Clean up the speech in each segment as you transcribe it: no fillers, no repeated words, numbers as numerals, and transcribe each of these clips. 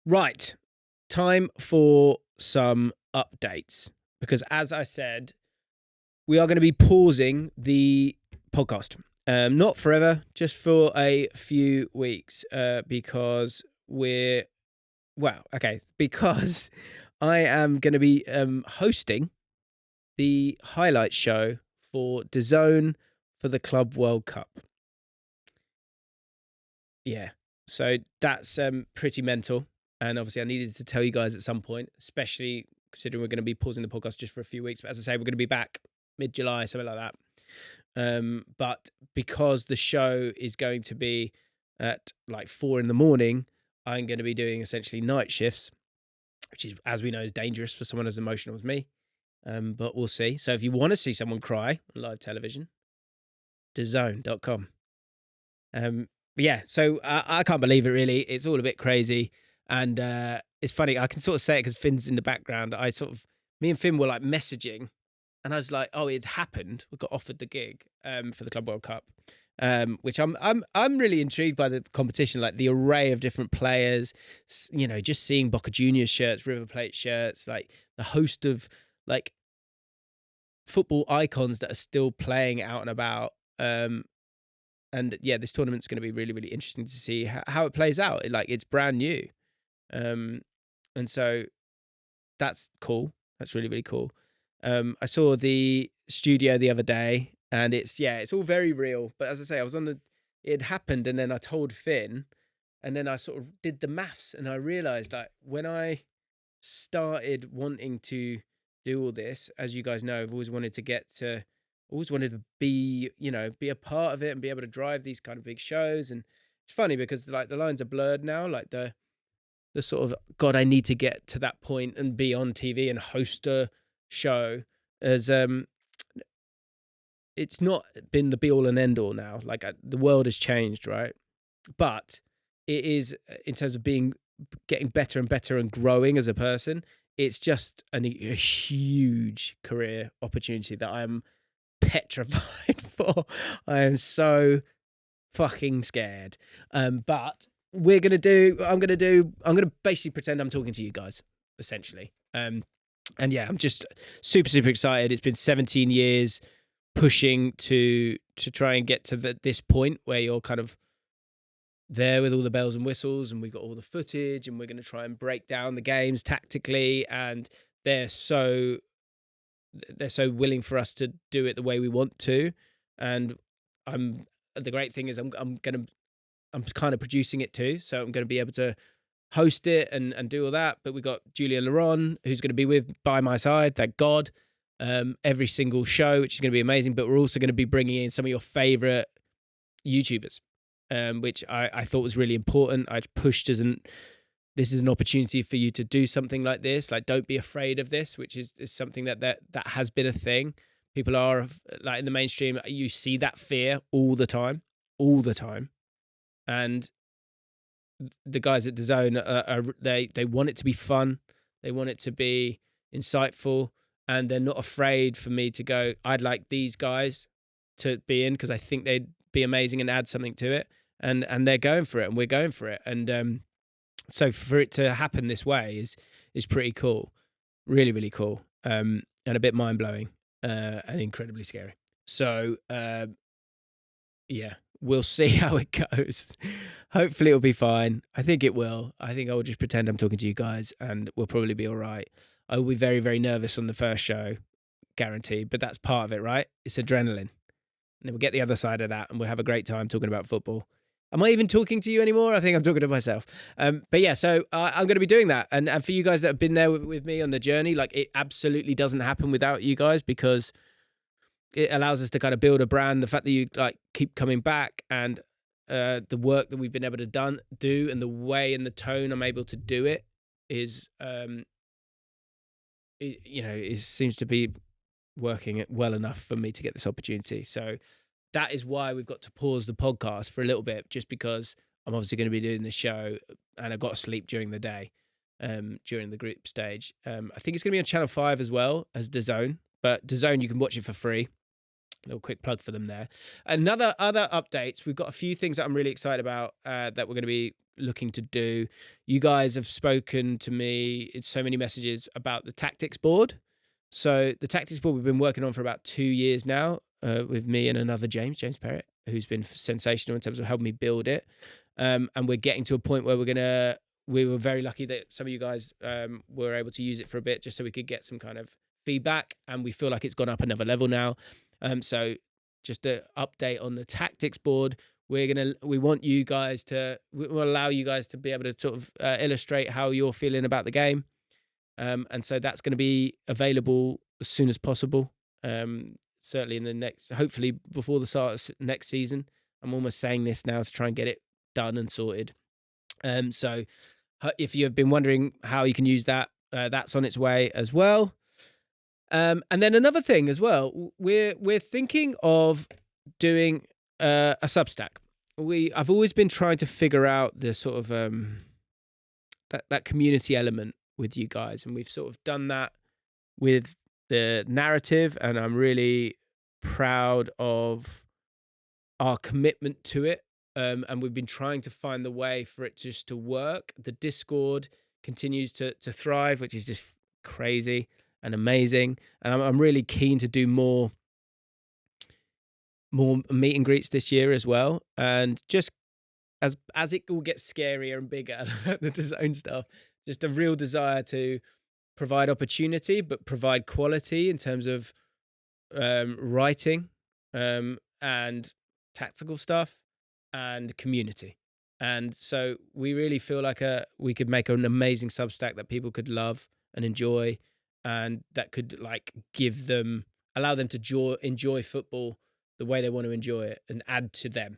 Right. Time for some updates. Because as I said, we are going to be pausing the podcast. Not forever, just for a few weeks. Because I am going to be hosting the highlight show for DAZN for the Club World Cup. Yeah, so that's pretty mental. And obviously I needed to tell you guys at some point, especially considering we're going to be pausing the podcast just for a few weeks. But as I say, we're going to be back mid-July, something like that. But because the show is going to be at like 4 a.m, I'm going to be doing essentially night shifts, which is, as we know, is dangerous for someone as emotional as me. But we'll see. So if you want to see someone cry on live television, DAZN.com. But yeah, so I can't believe it, really. It's all a bit crazy. And it's funny, I can sort of say it because Finn's in the background. Me and Finn were like messaging, and I was like, oh, it happened. We got offered the gig for the Club World Cup, which I'm really intrigued by the competition, like the array of different players, you know, just seeing Boca Juniors shirts, River Plate shirts, like the host of like football icons that are still playing out and about. And yeah, this tournament's going to be really, really interesting to see how it plays out. It's brand new. And so that's cool. That's really, really cool. I saw the studio the other day, and it's all very real. But as I say, it had happened, and then I told Finn, and then I sort of did the maths, and I realized that when I started wanting to do all this, as you guys know, I've always wanted to be a part of it and be able to drive these kind of big shows. And it's funny because like the lines are blurred now, like the sort of, God, I need to get to that point and be on TV and host a show, as it's not been the be all and end all now. Like the world has changed, right? But it is, in terms of getting better and better and growing as a person, it's just a huge career opportunity that I'm petrified for. I am so fucking scared. But I'm gonna basically pretend I'm talking to you guys, essentially. And yeah, I'm just super, super excited. It's been 17 years pushing to try and get to this point where you're kind of there with all the bells and whistles, and we've got all the footage, and we're going to try and break down the games tactically, and they're so willing for us to do it the way we want to. And the great thing is I'm kind of producing it too, so I'm going to be able to host it and do all that. But we got Julian Laron, who's going to be by my side, thank God, every single show, which is going to be amazing. But we're also going to be bringing in some of your favorite YouTubers, which I thought was really important. I pushed this is an opportunity for you to do something like this. Like, don't be afraid of this, which is something that has been a thing. People are, like, in the mainstream, you see that fear all the time. And the guys at DAZN they want it to be fun. They want it to be insightful, and they're not afraid for me to go, I'd like these guys to be in because I think they'd be amazing and add something to it. And they're going for it, and we're going for it. And so for it to happen this way is pretty cool. Really, really cool. And a bit mind-blowing, and incredibly scary. So yeah, we'll see how it goes. Hopefully it'll be fine. I think it will. I think I will just pretend I'm talking to you guys, and we'll probably be all right. I will be very, very nervous on the first show, guaranteed. But that's part of it, right? It's adrenaline. And then we'll get the other side of that, and we'll have a great time talking about football. Am I even talking to you anymore? I think I'm talking to myself. But yeah, so I'm going to be doing that. And for you guys that have been there with me on the journey, like, it absolutely doesn't happen without you guys, because it allows us to kind of build a brand. The fact that you like keep coming back, and the work that we've been able to do, and the way and the tone I'm able to do it is, it seems to be working well enough for me to get this opportunity. So that is why we've got to pause the podcast for a little bit, just because I'm obviously going to be doing the show, and I've got to sleep during the day, during the group stage. I think it's going to be on Channel 5 as well as DAZN, but DAZN, you can watch it for free. Little quick plug for them there. Other updates. We've got a few things that I'm really excited about that we're going to be looking to do. You guys have spoken to me in so many messages about the tactics board. So the tactics board we've been working on for about 2 years now with me and another James Perrett, who's been sensational in terms of helping me build it. And we're getting to a point where we were very lucky that some of you guys were able to use it for a bit just so we could get some kind of feedback. And we feel like it's gone up another level now. So just an update on the tactics board. We'll allow you guys to be able to sort of illustrate how you're feeling about the game. And so that's going to be available as soon as possible. Certainly hopefully before the start of next season. I'm almost saying this now to try and get it done and sorted. So if you've been wondering how you can use that, that's on its way as well. And then another thing as well, we're thinking of doing a Substack. I've always been trying to figure out the sort of that community element with you guys, and we've sort of done that with the narrative, and I'm really proud of our commitment to it. And we've been trying to find the way for it just to work. The Discord continues to thrive, which is just crazy and amazing. And I'm really keen to do more meet and greets this year as well. And just as it all gets scarier and bigger, the DAZN stuff, just a real desire to provide opportunity, but provide quality in terms of writing and tactical stuff and community. And so we really feel like we could make an amazing Substack that people could love and enjoy, and that could allow them to enjoy football the way they want to enjoy it and add to them.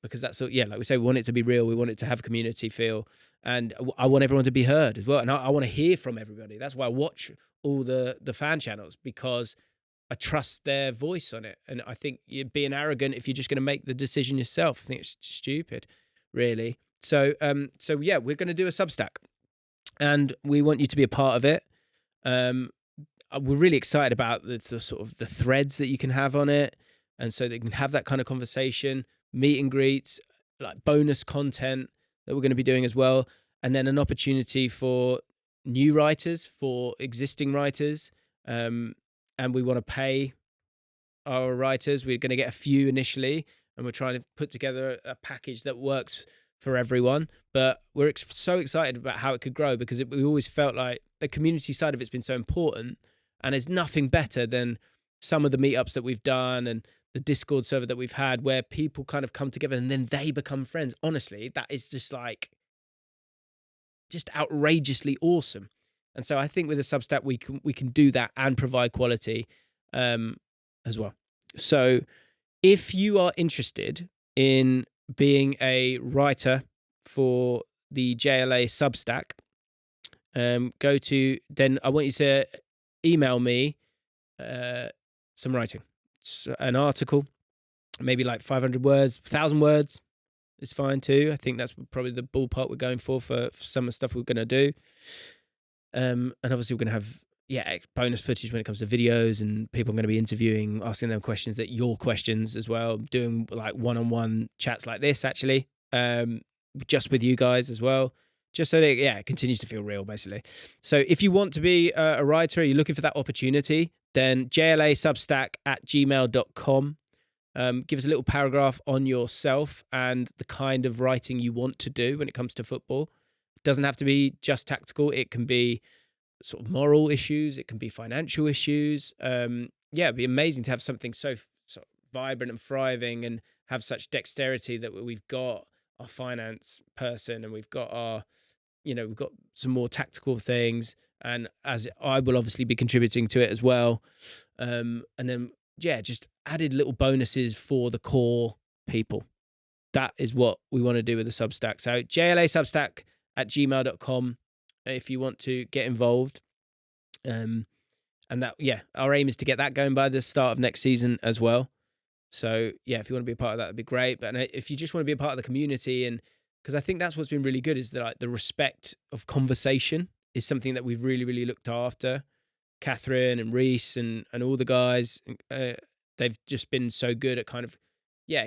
Because that's like we say, we want it to be real. We want it to have community feel, and I want everyone to be heard as well. And I want to hear from everybody. That's why I watch all the fan channels, because I trust their voice on it. And I think you're being arrogant if you're just going to make the decision yourself. I think it's stupid, really. So yeah, we're going to do a Substack, and we want you to be a part of it. We're really excited about the sort of the threads that you can have on it, and so that you can have that kind of conversation, meet and greets, like bonus content that we're going to be doing as well, and then an opportunity for new writers, for existing writers, and we want to pay our writers. We're going to get a few initially, and we're trying to put together a package that works for everyone. But we're so excited about how it could grow, because we always felt like the community side of it's been so important, and there's nothing better than some of the meetups that we've done and the Discord server that we've had, where people kind of come together and then they become friends. Honestly, that is just outrageously awesome. And so I think with a Substack, we can do that and provide quality as well. So if you are interested in being a writer for the JLA Substack, then I want you to email me some writing. An article, maybe like 500 words, 1,000 words is fine too. I think that's probably the ballpark we're going for some of the stuff we're going to do. And obviously we're going to have bonus footage when it comes to videos, and people I'm going to be interviewing, asking them questions, that your questions as well, doing like one-on-one chats like this, actually, just with you guys as well, just so that it continues to feel real, basically. So if you want to be a writer, you're looking for that opportunity, then jlasubstack@gmail.com. Give us a little paragraph on yourself and the kind of writing you want to do when it comes to football. It doesn't have to be just tactical. It can be sort of moral issues. It can be financial issues. It'd be amazing to have something so vibrant and thriving, and have such dexterity that we've got our finance person, and we've got we've got some more tactical things, and as I will obviously be contributing to it as well. And then, just added little bonuses for the core people. That is what we want to do with the Substack. So jlasubstack@gmail.com if you want to get involved. And that, our aim is to get that going by the start of next season as well. So if you want to be a part of that, that'd be great. But if you just want to be a part of the community, and because I think that's what's been really good, is that the respect of conversation is something that we've really, really looked after. Catherine and Reese and all the guys they've just been so good at kind of,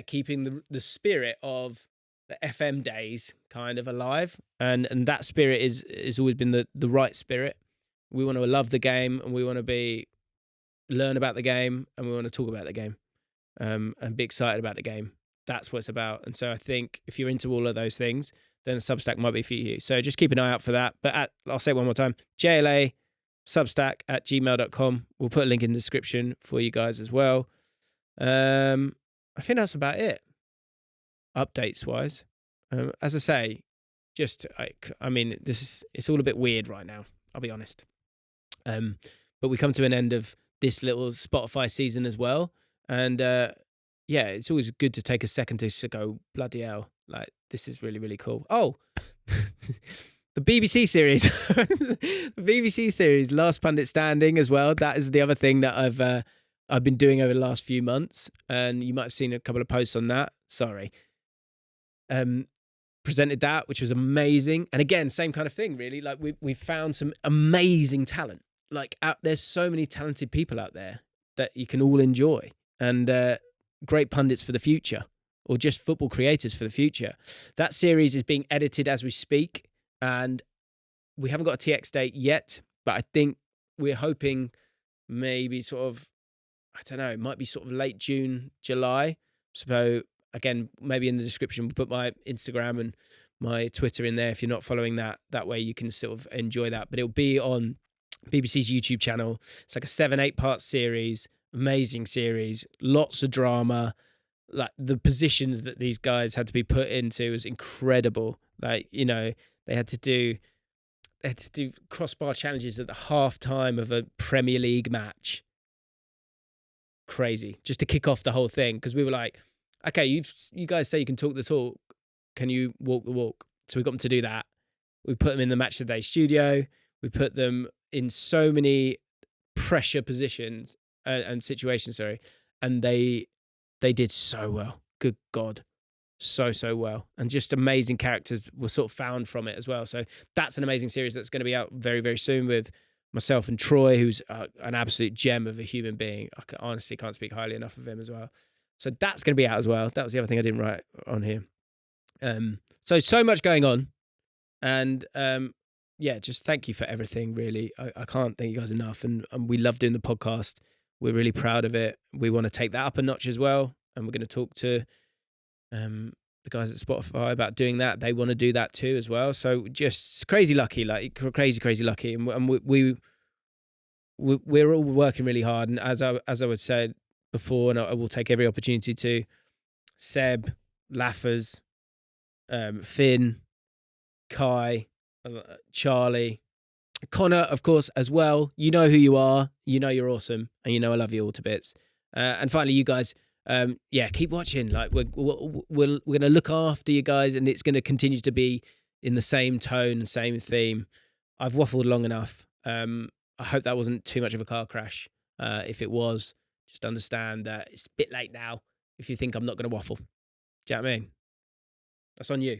keeping the spirit of the FM days kind of alive. And that spirit is always been the right spirit. We want to love the game, and we want to learn about the game, and we want to talk about the game, and be excited about the game. That's what it's about. And so I think if you're into all of those things, then Substack might be for you. So just keep an eye out for that. But I'll say it one more time, JLA Substack at gmail.com. We'll put a link in the description for you guys as well. I think that's about it, updates wise. As I say, it's all a bit weird right now, I'll be honest. But we come to an end of this little Spotify season as well. And it's always good to take a second to go, bloody hell, like, this is really, really cool. Oh, the BBC series, Last Pundit Standing as well. That is the other thing that I've been doing over the last few months, and you might have seen a couple of posts on that. Sorry. Presented that, which was amazing. And again, same kind of thing, really. Like, we found some amazing talent. Like, there's so many talented people out there that you can all enjoy, and great pundits for the future, or just football creators for the future. That series is being edited as we speak, and we haven't got a TX date yet, but I think we're hoping maybe sort of, I don't know, it might be sort of late June, July. So again, maybe in the description, we'll put my Instagram and my Twitter in there if you're not following that. That way you can sort of enjoy that. But it'll be on BBC's YouTube channel. It's like a 7-8 part series, amazing series, lots of drama. Like, the positions that these guys had to be put into was incredible. Like, you know, they had to do crossbar challenges at the half time of a Premier League match. Crazy, just to kick off the whole thing, because we were like, okay, you guys say you can talk the talk, can you walk the walk? So we got them to do that. We put them in the Match of the Day studio. We put them in so many pressure positions and situations, and they did so well. Good God, so well, and just amazing characters were sort of found from it as well. So that's an amazing series that's going to be out very, very soon with myself and Troy, who's an absolute gem of a human being. I honestly can't speak highly enough of him as well. So that's going to be out as well. That was the other thing I didn't write on here. So much going on. And just thank you for everything, really. I can't thank you guys enough. And we love doing the podcast. We're really proud of it. We want to take that up a notch as well. And we're going to talk to the guys at Spotify about doing that. They want to do that too as well. So just crazy lucky, like crazy lucky. And we're all working really hard. And as I would say before, and I will take every opportunity to, Seb, Laffers, Finn, Kai, Charlie, Connor, of course, as well. You know who you are. You know you're awesome, and you know I love you all to bits. And finally, you guys, keep watching. Like, we're going to look after you guys, and it's going to continue to be in the same tone, same theme. I've waffled long enough. I hope that wasn't too much of a car crash. If it was, just understand that it's a bit late now if you think I'm not going to waffle. Do you know what I mean? That's on you.